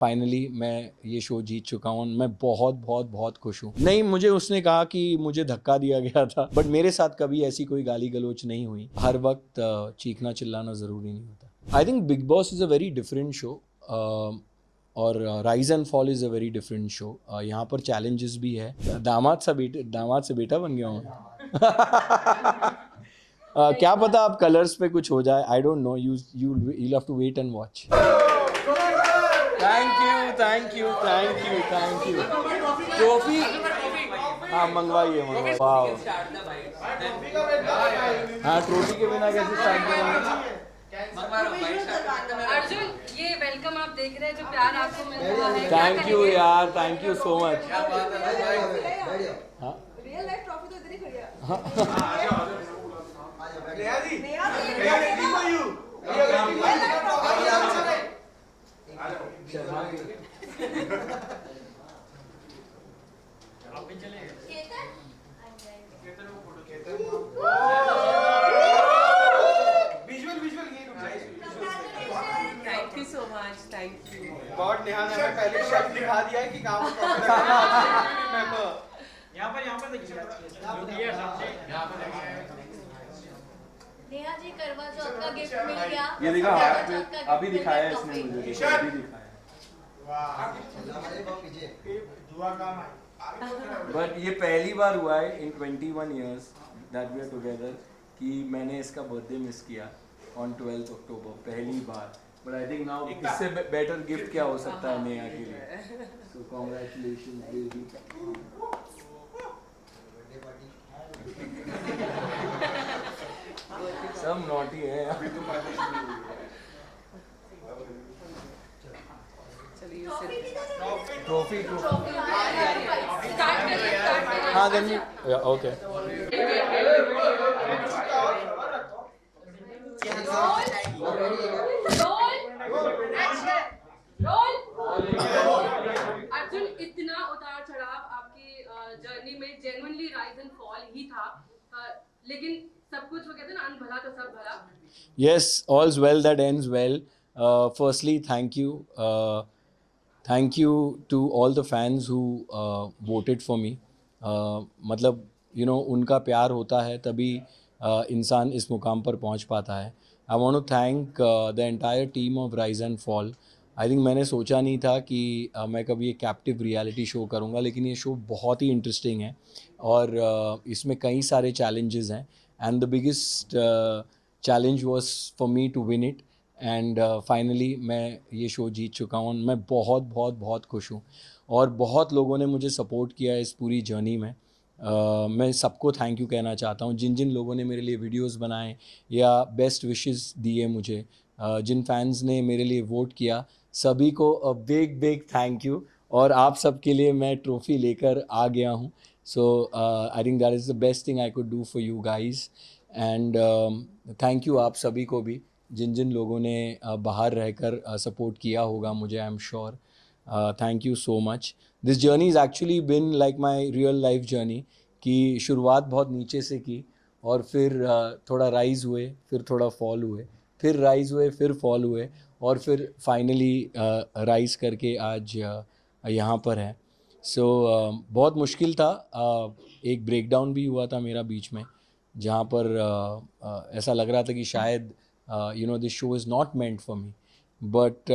Finally मैं ये show जीत चुका हूँ। मैं बहुत बहुत बहुत खुश हूँ। नहीं, मुझे उसने कहा कि मुझे धक्का दिया गया था, बट मेरे साथ कभी ऐसी कोई गाली गलोच नहीं हुई। हर वक्त चीखना चिल्लाना ज़रूरी नहीं होता। I think big boss is a very different show और rise and fall is a very different show. यहाँ पर चैलेंजेस भी है। दामाद से बेटा बन गया हूँ। क्या पता आप कलर्स पे कुछ हो जाए। I don't no, you'll have to wait and watch. Thank you. Trophy हाँ मंगवाइए। वाह, हाँ ट्रॉफी के बिना कैसे स्टार्ट करेंगे। अर्जुन, ये वेलकम आप देख रहे हैं जो प्यार आपको मिल रहा है। थैंक यू यार, thank you so much. Real life trophy तो इधर ही खड़ी है। Thank you so much, thank you. God Neha ने हमें पहले शब्द दिखा दिया है कि काम नेहा जी करवा चौथ का गिफ्ट मिल गया। ये दिखा अभी दिखाया इसने मुझे, अभी दिखाया। बट ये पहली बार हुआ है इन 21 years that we are together कि मैंने इसका बर्थडे मिस किया on 12th October, पहली बार। बट आई थिंक नाउ इससे बेटर गिफ्ट क्या हो सकता है नेहा के लिए। So congratulation baby. सब नॉटी है अभी तो। ट्रॉफी हाँ देन ओके। अर्जुन, इतना उतार चढ़ाव आपकी जर्नी में जेन्युइनली राइज एंड फॉल ही था, लेकिन सब कुछ वो कहते हैं ना, अन भला तो सब भला। Yes, all's well that ends well. Firstly, thank you to all the fans who voted for me. मतलब उनका प्यार होता है तभी इंसान इस मुकाम पर पहुंच पाता है। I want to thank the entire team of Rise and Fall. I think मैंने सोचा नहीं था कि मैं कभी एक कैप्टिव रियलिटी शो करूंगा, लेकिन ये शो बहुत ही इंटरेस्टिंग है और इसमें कई सारे चैलेंजेस हैं and the biggest challenge was for me to win it and finally मैं ये शो जीत चुका हूँ। मैं बहुत बहुत बहुत खुश हूँ और बहुत लोगों ने मुझे सपोर्ट किया इस पूरी जर्नी में। मैं सबको थैंक यू कहना चाहता हूँ, जिन जिन लोगों ने मेरे लिए वीडियोस बनाए या बेस्ट विशेस दिए मुझे, जिन फैंस ने मेरे लिए वोट किया, सभी को a big big thank you. और आप सबके लिए मैं ट्रॉफ़ी लेकर आ गया हूँ। So I think that is the best thing I could do for you guys and thank you आप सभी को भी, जिन जिन लोगों ने बाहर रहकर सपोर्ट किया होगा मुझे। आई am sure. Thank you so much. This journey is actually been like my real life journey कि शुरुआत बहुत नीचे से की और फिर थोड़ा राइज़ हुए, फिर थोड़ा फॉल हुए, फिर राइज़ हुए, फिर फॉल हुए और फिर फाइनली राइज़ करके आज यहाँ पर है। सो बहुत मुश्किल था। एक ब्रेकडाउन भी हुआ था मेरा बीच में, जहाँ पर ऐसा लग रहा था कि शायद this show is not meant for me. But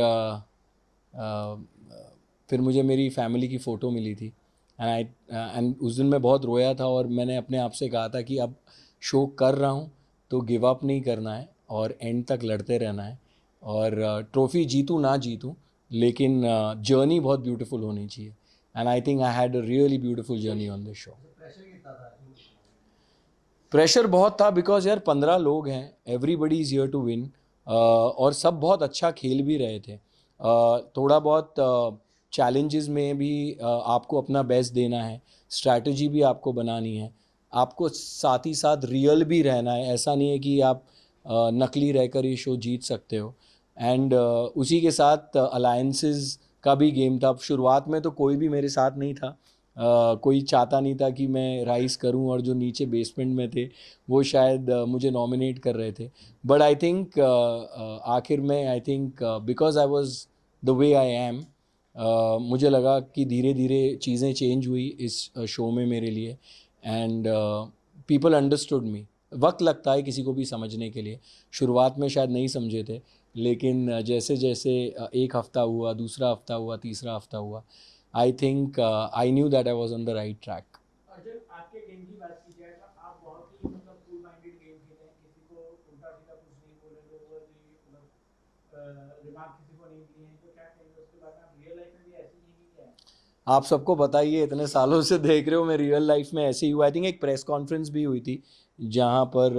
फिर मुझे मेरी फैमिली की फ़ोटो मिली थी एंड उस दिन मैं बहुत रोया था और मैंने अपने आप से कहा था कि अब शो कर रहा हूँ तो गिव अप नहीं करना है और एंड तक लड़ते रहना है और ट्रॉफ़ी जीतूँ ना जीतूँ, लेकिन जर्नी बहुत ब्यूटीफुल होनी चाहिए and I think I had a really beautiful journey on this show. Pressure बहुत था बिकॉज यार 15 लोग हैं, everybody is here to win और सब बहुत अच्छा खेल भी रहे थे। थोड़ा बहुत चैलेंजेस में भी आपको अपना बेस्ट देना है, स्ट्रैटेजी भी आपको बनानी है, आपको साथ ही साथ रियल भी रहना है। ऐसा नहीं है कि आप नकली रहकर ये शो जीत सकते हो एंड उसी के साथ अलायंसेस का भी गेम था। शुरुआत में तो कोई भी मेरे साथ नहीं था, कोई चाहता नहीं था कि मैं राइज़ करूं और जो नीचे बेसमेंट में थे वो शायद मुझे नॉमिनेट कर रहे थे। बट आई थिंक आखिर में I think because I was the way I am मुझे लगा कि धीरे धीरे चीज़ें चेंज हुई इस शो में मेरे लिए एंड पीपल अंडरस्टूड मी. वक्त लगता है किसी को भी समझने के लिए. शुरुआत में शायद नहीं समझे थे, लेकिन जैसे जैसे एक हफ़्ता हुआ, दूसरा हफ़्ता हुआ, तीसरा हफ़्ता हुआ, आई think I knew that I was on the right track. Arjun, आपके गेम की बात की जाए तो आप बहुत ही मतलब कूल माइंडेड गेम खेले हैं, किसी को उल्टा सीधा कुछ नहीं बोले, लोगों की मतलब रिमार्क किसी को नहीं दिए हैं, तो क्या कहेंगे उसके बारे में? आप रियल लाइफ में भी ऐसे ही नहीं किया है? आप सबको पता ही है, इतने सालों से देख रहे हो, मैं रियल लाइफ में ऐसे ही हुआ. आई थिंक एक प्रेस कॉन्फ्रेंस भी हुई थी जहाँ पर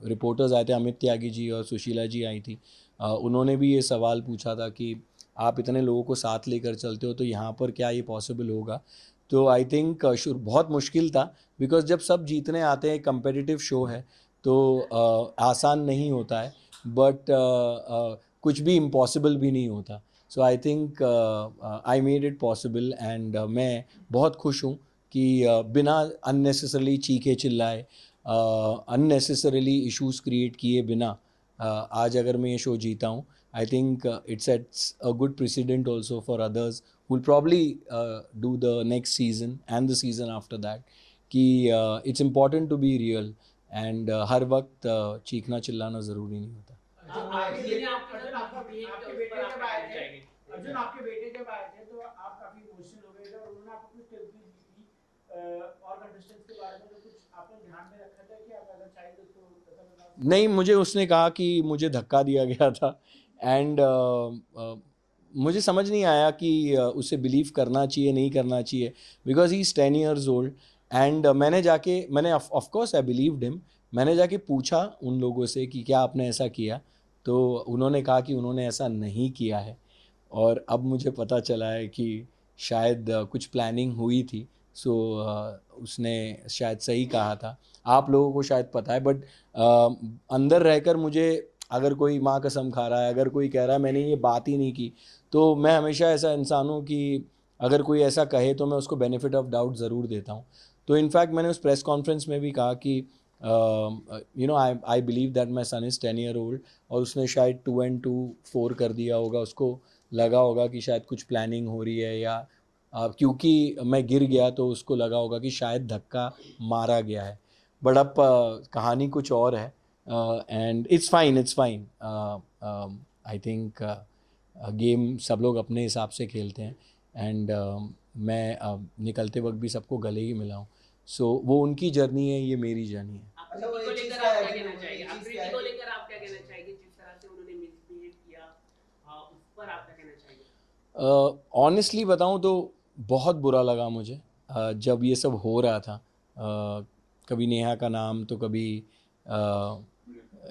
रिपोर्टर्स आए थे, अमित त्यागी जी और सुशीला जी आई थी. उन्होंने भी ये सवाल पूछा था कि आप इतने लोगों को साथ लेकर चलते हो तो यहाँ पर क्या ये पॉसिबल होगा. तो आई थिंक बहुत मुश्किल था, बिकॉज जब सब जीतने आते हैं, कंपेटिटिव शो है, तो आसान नहीं होता है, बट कुछ भी इम्पॉसिबल भी नहीं होता. So I think I made it possible and मैं बहुत खुश हूँ कि बिना अननेसेसरली चीखे चिल्लाए, अननेसेसरली इश्यूज़ क्रिएट किए बिना आज अगर मैं ये शो जीता हूँ, I think it sets a good president also for others who will probably do the next season and the season after that. कि it's important to be real and हर वक्त चीखना चिल्लाना ज़रूरी नहीं होता. अर्जुन, आपके बेटे जब आए थे तो आप काफी इमोशनल हो गए थे और उन्होंने आपको कुछ टिप्स भी दी थी और कंटेस्टेंट्स के बारे में, तो कुछ आपने ध्यान में रखा था कि आप अगर चाहे तो उसको बता? नहीं, मुझे उसने कहा कि मुझे धक्का दिया गया था एंड मुझे समझ नहीं आया कि उसे बिलीव करना चाहिए नहीं करना चाहिए, because he is 10 years old. And मैंने of course I believed him. मैंने जाके पूछा उन लोगों से कि क्या आपने ऐसा किया, तो उन्होंने कहा कि उन्होंने ऐसा नहीं किया है. और अब मुझे पता चला है कि शायद कुछ प्लानिंग हुई थी. सो उसने शायद सही कहा था. आप लोगों को शायद पता है, बट अंदर रहकर मुझे, अगर कोई माँ कसम खा रहा है, अगर कोई कह रहा है मैंने ये बात ही नहीं की, तो मैं हमेशा ऐसा इंसान हूँ कि अगर कोई ऐसा कहे तो मैं उसको बेनिफिट ऑफ डाउट ज़रूर देता हूँ. तो इनफैक्ट मैंने उस प्रेस कॉन्फ्रेंस में भी कहा कि you know I believe that my son is 10 year old. और उसने शायद 2 and 2 4 कर दिया होगा. उसको लगा होगा कि शायद कुछ प्लानिंग हो रही है, या क्योंकि मैं गिर गया तो उसको लगा होगा कि शायद धक्का मारा गया है. बट अब कहानी कुछ और है. And it's fine. I think game सब लोग अपने हिसाब से खेलते हैं एंड मैं निकलते वक्त भी सबको गले ही मिला हूँ. सो वो उनकी जर्नी है, ये मेरी जर्नी है. अच्छा, वो को एक चीज़ लेकर क्या आप है क्या कि कहना वो चाहेंगे? एक चीज़ आकृति क्या है को कि- लेकर आप क्या कहना चाहेंगे? जिस तरह से उन्होंने मिसबिहेव किया, उस पर आप क्या कहना चाहेंगे? ऑनेस्टली बताऊँ तो बहुत बुरा लगा मुझे जब ये सब हो रहा था. कभी नेहा का नाम तो कभी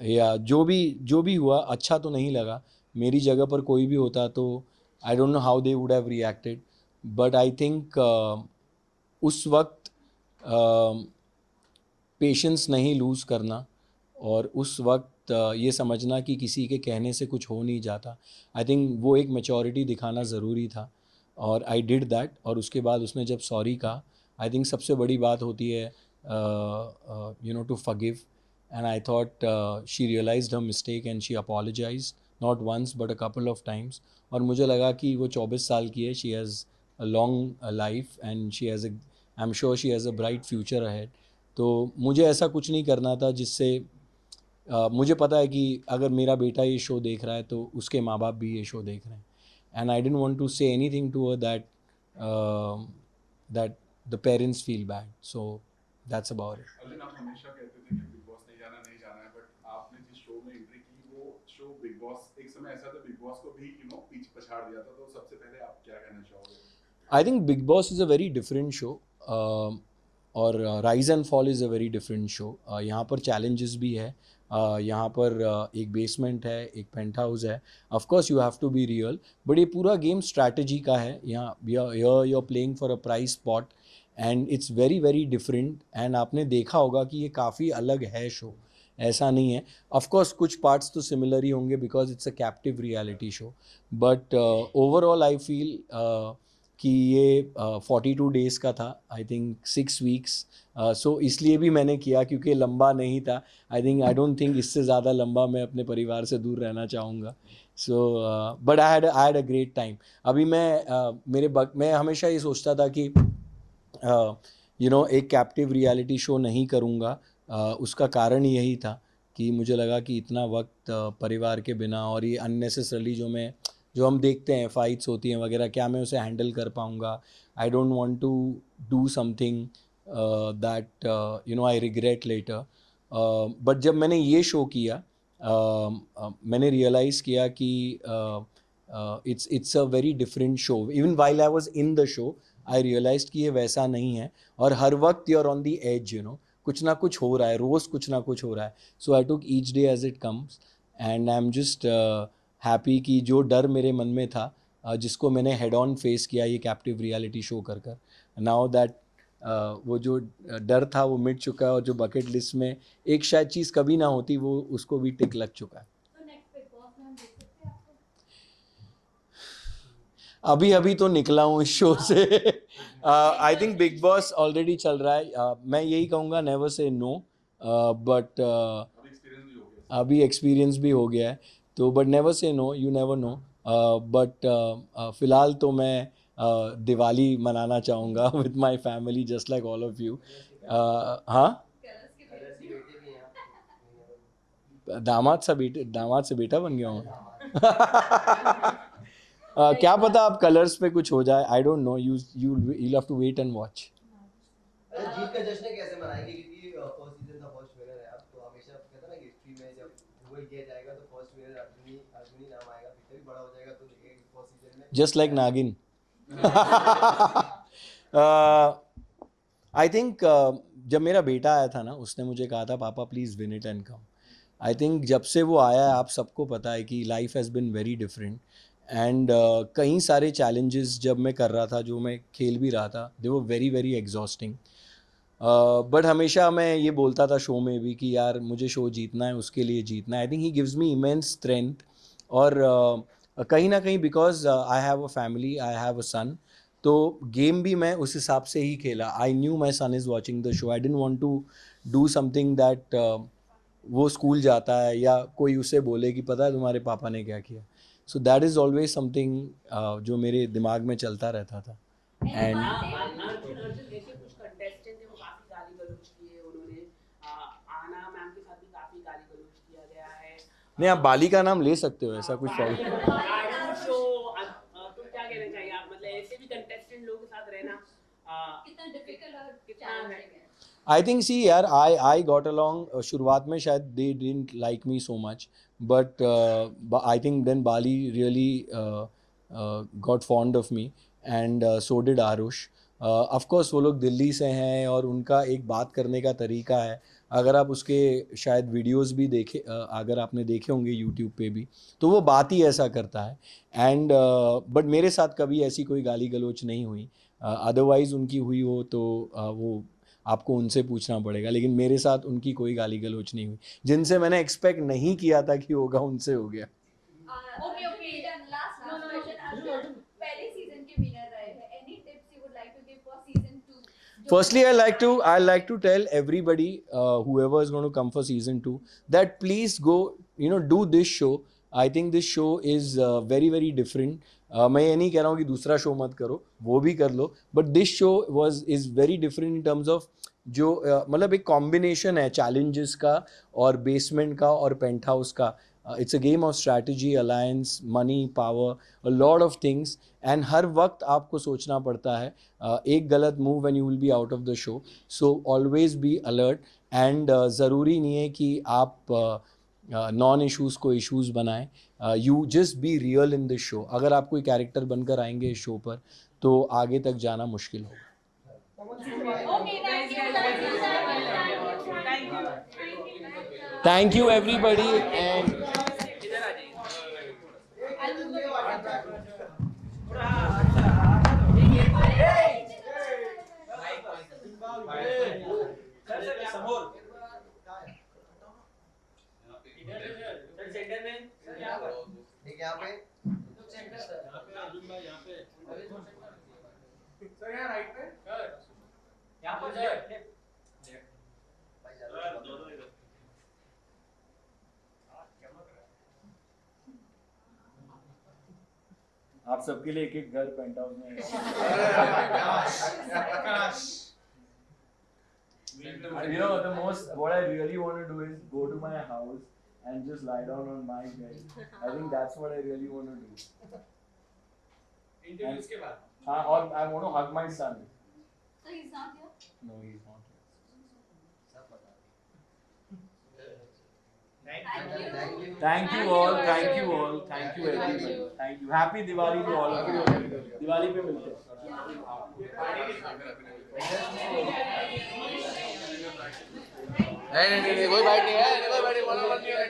या जो भी हुआ, अच्छा तो नहीं लगा. मेरी जगह पर कोई भी होता तो आई don't know how they would have reacted. But I think उस वक्त पेशेंस नहीं लूज़ करना और उस वक्त ये समझना कि किसी के कहने से कुछ हो नहीं जाता, आई थिंक वो एक मैच्योरिटी दिखाना ज़रूरी था. और आई डिड दैट. और उसके बाद उसने जब सॉरी कहा, आई थिंक सबसे बड़ी बात होती है you know to forgive. And I thought she realized her mistake and she apologized, not once but a couple of times. और मुझे लगा कि वो 24 साल की है, she has a long life and she has I am sure she has a bright future ahead. तो मुझे ऐसा कुछ नहीं करना था जिससे मुझे पता है कि अगर मेरा बेटा ये शो देख रहा है तो उसके माँ बाप भी ये शो देख रहे हैं. And I didn't want to say anything to her that the parents feel bad. So that's about it. Arjun, आप हमेशा कहते थे कि बिग बॉस नहीं जाना है, बट आपने जिस शो में एंट्री की वो शो बिग बॉस, एक समय ऐसा था बिग बॉस को भी पीछे पछाड़ दिया था, तो सबसे पहले आप क्या कहना चाहोगे? I think big boss is a very different show और rise and fall is a very different show. यहाँ पर चैलेंजेस भी है. यहाँ पर एक बेसमेंट है, एक पेंट हाउस है. Of course you have to be real, but ये पूरा गेम स्ट्रैटेजी का है. यहाँ you are playing for a prize spot and it's very very different. And आपने देखा होगा कि ये काफ़ी अलग है शो, ऐसा नहीं है. ऑफ कोर्स कुछ पार्ट्स तो सिमिलर ही होंगे because it's a captive reality show. But overall I feel कि ये 42 डेज़ का था, आई थिंक 6 weeks. सो इसलिए भी मैंने किया क्योंकि लंबा नहीं था. आई डोंट थिंक इससे ज़्यादा लंबा मैं अपने परिवार से दूर रहना चाहूँगा. So but I had a great time. अभी मैं हमेशा ये सोचता था कि एक कैप्टिव रियलिटी शो नहीं करूँगा. उसका कारण यही था कि मुझे लगा कि इतना वक्त परिवार के बिना और ये अननेसेसरली जो हम देखते हैं फाइट्स होती हैं वगैरह, क्या मैं उसे हैंडल कर पाऊँगा. I don't want to do something that I regret later. But जब मैंने ये शो किया, मैंने रियलाइज़ किया कि it's a very different show. Even while I was in the show I realize कि ये वैसा नहीं है, और हर वक्त you are on the edge. कुछ ना कुछ हो रहा है, रोज़ कुछ ना कुछ हो रहा है. So I took each day as it comes, and I am just happy कि जो डर मेरे मन में था, जिसको मैंने हेड ऑन फेस किया ये कैप्टिव रियलिटी शो कर नाउ दैट वो जो डर था वो मिट चुका है, और जो बकेट लिस्ट में एक शायद चीज़ कभी ना होती वो उसको भी टिक लग चुका है. तो नेक्स्ट बिग बॉस में हम देख सकते हैं आपको? अभी अभी तो निकला हूँ इस शो से. आई थिंक बिग बॉस ऑलरेडी चल रहा है. मैं यही कहूँगा, नेवर से नो, बट अभी एक्सपीरियंस भी हो गया है, तो but never say no, you never know. But फिलहाल तो मैं दिवाली मनाना चाहूँगा with my family just like all of you. हाँ, दामाद से बेटा बन गया हूँ. क्या पता आप कलर्स पे कुछ हो जाए. I don't know. You have to wait and watch. अरे जीत का जश्न कैसे मनाएंगे, क्योंकि फर्स्ट सीजन का फर्स्ट विनर है आप, तो हमेशा कहते हैं ना कि हिस्ट्री में जब वो किया जाएगा तो फर्स्ट विनर अर्जुनी नाम आएगा, फिर भी बड़ा हो जाएगा तो फर्स्ट सीजन में जस्ट लाइक नागिन. आई थिंक जब मेरा बेटा आया था ना, उसने मुझे कहा था पापा please win it and come. I think जब से वो आया है, आप सबको पता है कि life has been very different, and कई सारे चैलेंजेस जब मैं कर रहा था, जो मैं खेल भी रहा था, दे वो वेरी वेरी एग्जॉस्टिंग. बट हमेशा मैं ये बोलता था शो में भी कि यार मुझे शो जीतना है, उसके लिए जीतना है. I think he gives me immense strength. और कहीं ना कहीं because I have a family, I have a son, तो गेम भी मैं उस हिसाब से ही खेला. I knew my son is watching the show. I don't want to do something that वो स्कूल जाता है या कोई उसे बोले कि पता है तुम्हारे पापा ने क्या किया. So that is always something जो मेरे दिमाग में चलता रहता था. एंड अर्जुन ऐसे कुछ कंटेस्टेंट थे वो काफी गाली गलौज किए उन्होंने. आना मैम के साथ भी काफी गाली गलौज किया गया है. नहीं, आप बाली का नाम ले सकते हो, ऐसा कुछ प्रॉब्लम. शो तुम क्या कहना चाहिए आप, मतलब ऐसे भी कंटेस्टेंट लोगों के साथ रहना कितना डिफिकल्ट और कितना चैलेंजिंग है? आई थिंक सी यार, आई गॉट अलॉन्ग. शुरुआत में शायद they didn't like me so much, but I think then Bali really got fond of me, and so did Aarush. Of course वो लोग दिल्ली से हैं और उनका एक बात करने का तरीका है. अगर आप उसके शायद वीडियोस भी देखे, अगर आपने देखे होंगे यूट्यूब पे भी, तो वो बात ही ऐसा करता है. एंड बट मेरे साथ कभी ऐसी कोई गाली गलौच नहीं हुई. अदरवाइज़ उनकी हुई हो तो वो आपको उनसे पूछना पड़ेगा, लेकिन मेरे साथ उनकी कोई गाली गलौच नहीं हुई. जिनसे मैंने एक्सपेक्ट नहीं किया था कि होगा, उनसे हो गया. Okay last question. पहले सीजन के विनर रहे हैं, any tips you would like to give for season 2? Firstly, I like to tell everybody whoever is going to come for season 2 that please go, do this show. I think this show is very very different. मैं ये नहीं कह रहा हूँ कि दूसरा show मत करो, वो भी कर लो, but this show is very different in terms of जो मतलब एक कॉम्बिनेशन है चैलेंजेस का और बेसमेंट का और पेंट हाउस का. It's a game of strategy, alliance, money, power, a lot of things, and हर वक्त आपको सोचना पड़ता है. एक गलत move and you will be out of the show. So always be alert, and ज़रूरी नहीं है कि आप नॉन इश्यूज़ को इश्यूज़ बनाएं. You just be real in this show. अगर आप कोई कैरेक्टर बनकर आएंगे इस शो पर तो आगे तक जाना मुश्किल होगा. Okay, thank you. Thank you everybody, and इधर आ जाइए. सेंटर में ठीक है यहाँ पे सर यहाँ राइट पे यहाँ पर भाई ज्यादा आप सबके लिए एक एक घर पेंट हाउस में You know, the most what I really want to do is go to my house and just lie down on my bed. I think that's what I really want to do. Interviews के बाद हाँ, और I want to hug my son. So he's not here. No, he's not. Thank you. Thank you all. Thank you all. Thank you everybody. Thank you. Happy Diwali to all of you. Diwali पे मिलते हैं. नहीं कोई bite नहीं है, कोई bite नहीं, बोलो नहीं है।